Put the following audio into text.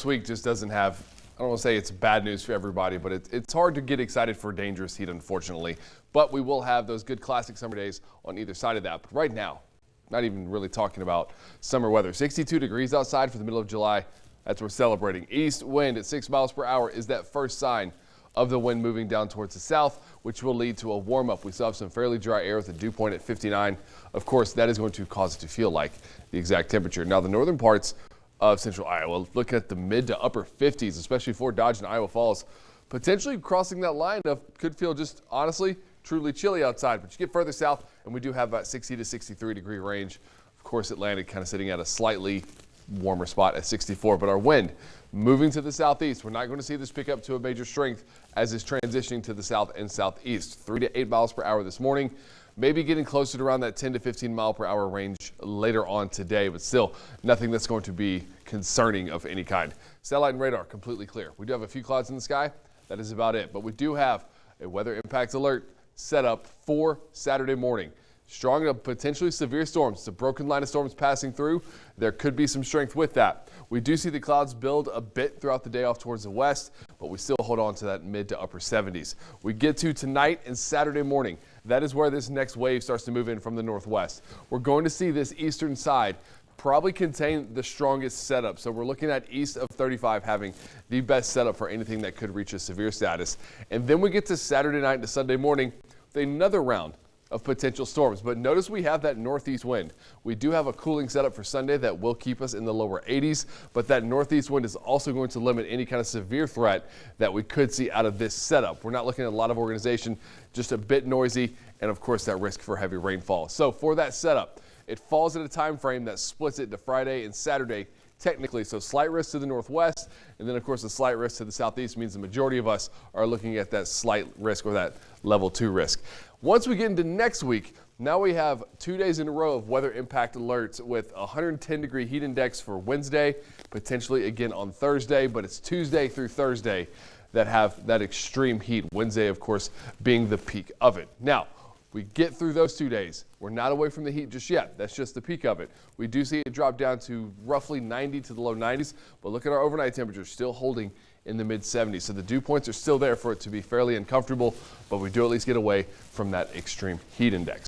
next week just doesn't have, I don't want to say it's bad news for everybody, but it's hard to get excited for dangerous heat, unfortunately. But we will have those good classic summer days on either side of that. But right now, not even really talking about summer weather. 62 degrees outside for the middle of July. That's what we're celebrating. East wind at 6 miles per hour is that first sign of the wind moving down towards the south, which will lead to a warm up. We still have some fairly dry air with a dew point at 59. Of course, that is going to cause it to feel like the exact temperature. Now, the northern parts of central Iowa, look at the mid to upper 50s, especially for Dodge and Iowa Falls, potentially crossing that line of could feel just honestly truly chilly outside. But you get further south and we do have about 60 to 63 degree range. Of course, Atlantic kind of sitting at a slightly warmer spot at 64, but our wind moving to the southeast. We're not going to see this pick up to a major strength as it's transitioning to the south and southeast. 3 to 8 miles per hour this morning, maybe getting closer to around that 10 to 15 mile per hour range later on today, but still nothing that's going to be concerning of any kind. Satellite and radar completely clear. We do have a few clouds in the sky. That is about it, but we do have a weather impact alert set up for Saturday morning. Strong and potentially severe storms. It's a broken line of storms passing through. There could be some strength with that. We do see the clouds build a bit throughout the day off towards the west, but we still hold on to that mid to upper 70s. We get to tonight and Saturday morning. That is where this next wave starts to move in from the northwest. We're going to see this eastern side probably contain the strongest setup. So we're looking at east of 35 having the best setup for anything that could reach a severe status. And then we get to Saturday night to Sunday morning with another round of potential storms. But notice we have that northeast wind. We do have a cooling setup for Sunday that will keep us in the lower 80s, but that northeast wind is also going to limit any kind of severe threat that we could see out of this setup. We're not looking at a lot of organization, just a bit noisy, and of course that risk for heavy rainfall. So for that setup, it falls at a time frame that splits it to Friday and Saturday technically. So slight risk to the northwest, and then of course a slight risk to the southeast means the majority of us are looking at that slight risk or that level 2 risk. Once we get into next week, now we have 2 days in a row of weather impact alerts with 110 degree heat index for Wednesday, potentially again on Thursday, but it's Tuesday through Thursday that have that extreme heat. Wednesday, of course, being the peak of it. Now, we get through those 2 days. We're not away from the heat just yet. That's just the peak of it. We do see it drop down to roughly 90 to the low 90s, but look at our overnight temperatures still holding in the mid 70s. So the dew points are still there for it to be fairly uncomfortable, but we do at least get away from that extreme heat index.